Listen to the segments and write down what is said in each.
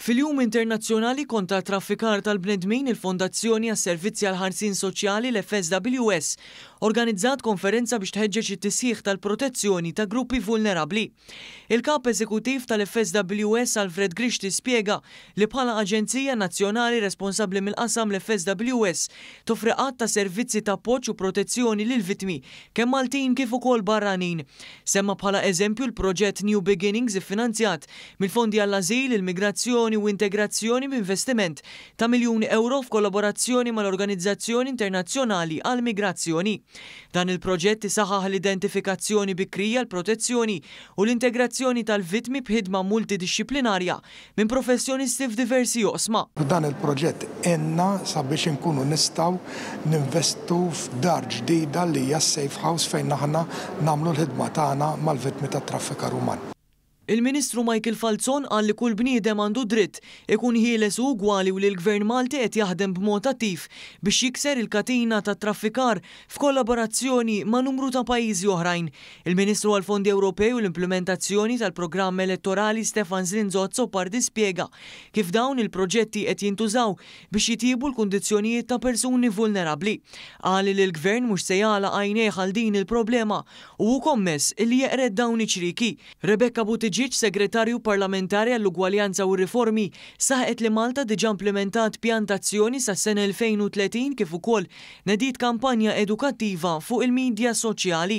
Fil-Jum Internazzjonali kontra traffikar tal-bnedmin, il-Fondazzjoni għas-Servizzi għall-Ħarsien Soċjali l-FSWS organizzat konferenza biex tħeġġeġ it-tisħiħ tal-protezzjoni ta' gruppi vulnerabbli. Il-Kap Eżekuttiv tal-FSWS Alfred Grixti spjega li bħala Aġenzija Nazzjonali responsabbli mill-qasam l-FSWS toffri qatt ta' servizzi ta' appoġġ u protezzjoni lil vittmi kemm Maltin kif ukoll barranin. Semma bħala eżempju l-proġett New Beginnings iffinanzjat mill-Fondi għall-Ażil, il-Migrazzjoni u integrazzjoni b'investiment ta' miljuni euro f'kollaborazzjoni mal-Organizzazzjoni Internazzjonali għall-Migrazzjoni. Dan il-proġett isaħħaħ l-identifikazzjoni bikrija, l-protezzjoni u l-integrazzjoni tal-vittmi b'ħidma multidixxiplinarja minn professjonisti f'diversi oqsma. Dan il-proġett enna sabiex inkunu nistgħu ninvestu f'dar ġdida li hija safe house fejn aħna nagħmlu l-ħidma tagħna mal-vittmi tat-traffikar uman. Il-Ministru Michael Falzon qal li kull bniedem għandu dritt ikun ħieles u ugwali u li l-Gvern Malti qed jaħdem b'mod attiv biex jikser il-katina ta' traffikar f'kollaborazzjoni ma' numru ta' pajjiżi oħrajn. Il-Ministru għall-Fondi Ewropej u l-implementazzjoni tal-programm elettorali Stefan Zrinzozzo pardi spjega kif dawn il-proġetti qed jintużaw biex jitjiebu l-kundizzjonijiet ta' persuni vulnerabbli. Qal li l-Gvern mhux se jagħlaq għajnejh għal din il-problema u kommess li jeqred dawn iċriki. Rebecca Buttigieg, segretarju parlamentari għall-ugwaljanza u riformi, saħet li Malta diġà implementat pjantazzjoni sas-sena 2030 kif ukoll nediet kampanja edukattiva fuq il-medja soċjali.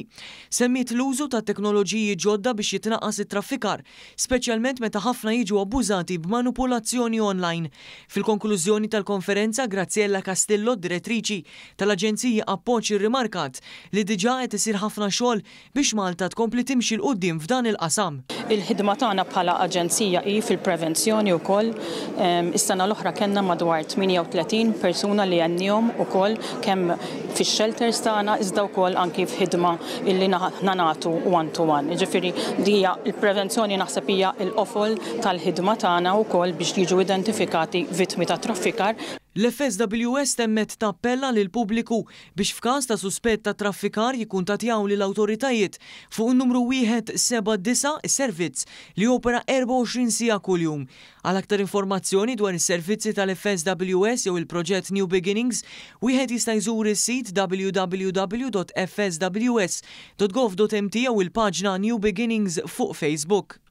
Semmiet l-użu ta' teknoloġiji ġodda biex jitnaqqas it-traffikar, speċjalment meta ħafna jiġu abbużati b'manipulazzjoni online. Fil-konklużjoni tal-konferenza, Graziella Castillo, direttriċi tal-Aġenzija Appoġġ, irrimarkat li diġà qed isir ħafna xogħol biex Malta tkompli timxi l qudiem f'dan il-qasam. Il-ħidma tagħna bħala aġenzija hi fil-prevenzjoni wkoll. Is-sena l-oħra kellna madwar 38 persuna li għandhom ukoll kemm fix-shelters tagħna iżda wkoll anki f'ħidma illi nagħtu one-to-one. Jiġifieri hija l-prevenzjoni naħseb hija l-qofol tal-ħidma tagħna wkoll biex jiġu identifikati vittmi ta' traffikar. L-FSWS temmet tappella lil pubbliku biex f'każ ta' suspett ta' traffikar jikkuntattjaw lil awtoritajiet fuq in-numru 179 is-servizz li opera 24 siegħa kuljum. Għal aktar informazzjoni dwar is-servizzi tal-FSWS jew il-proġett New Beginnings, wieħed jista' jżur is-sit www.fsws.gov.mt jew il-paġna New Beginnings fuq Facebook.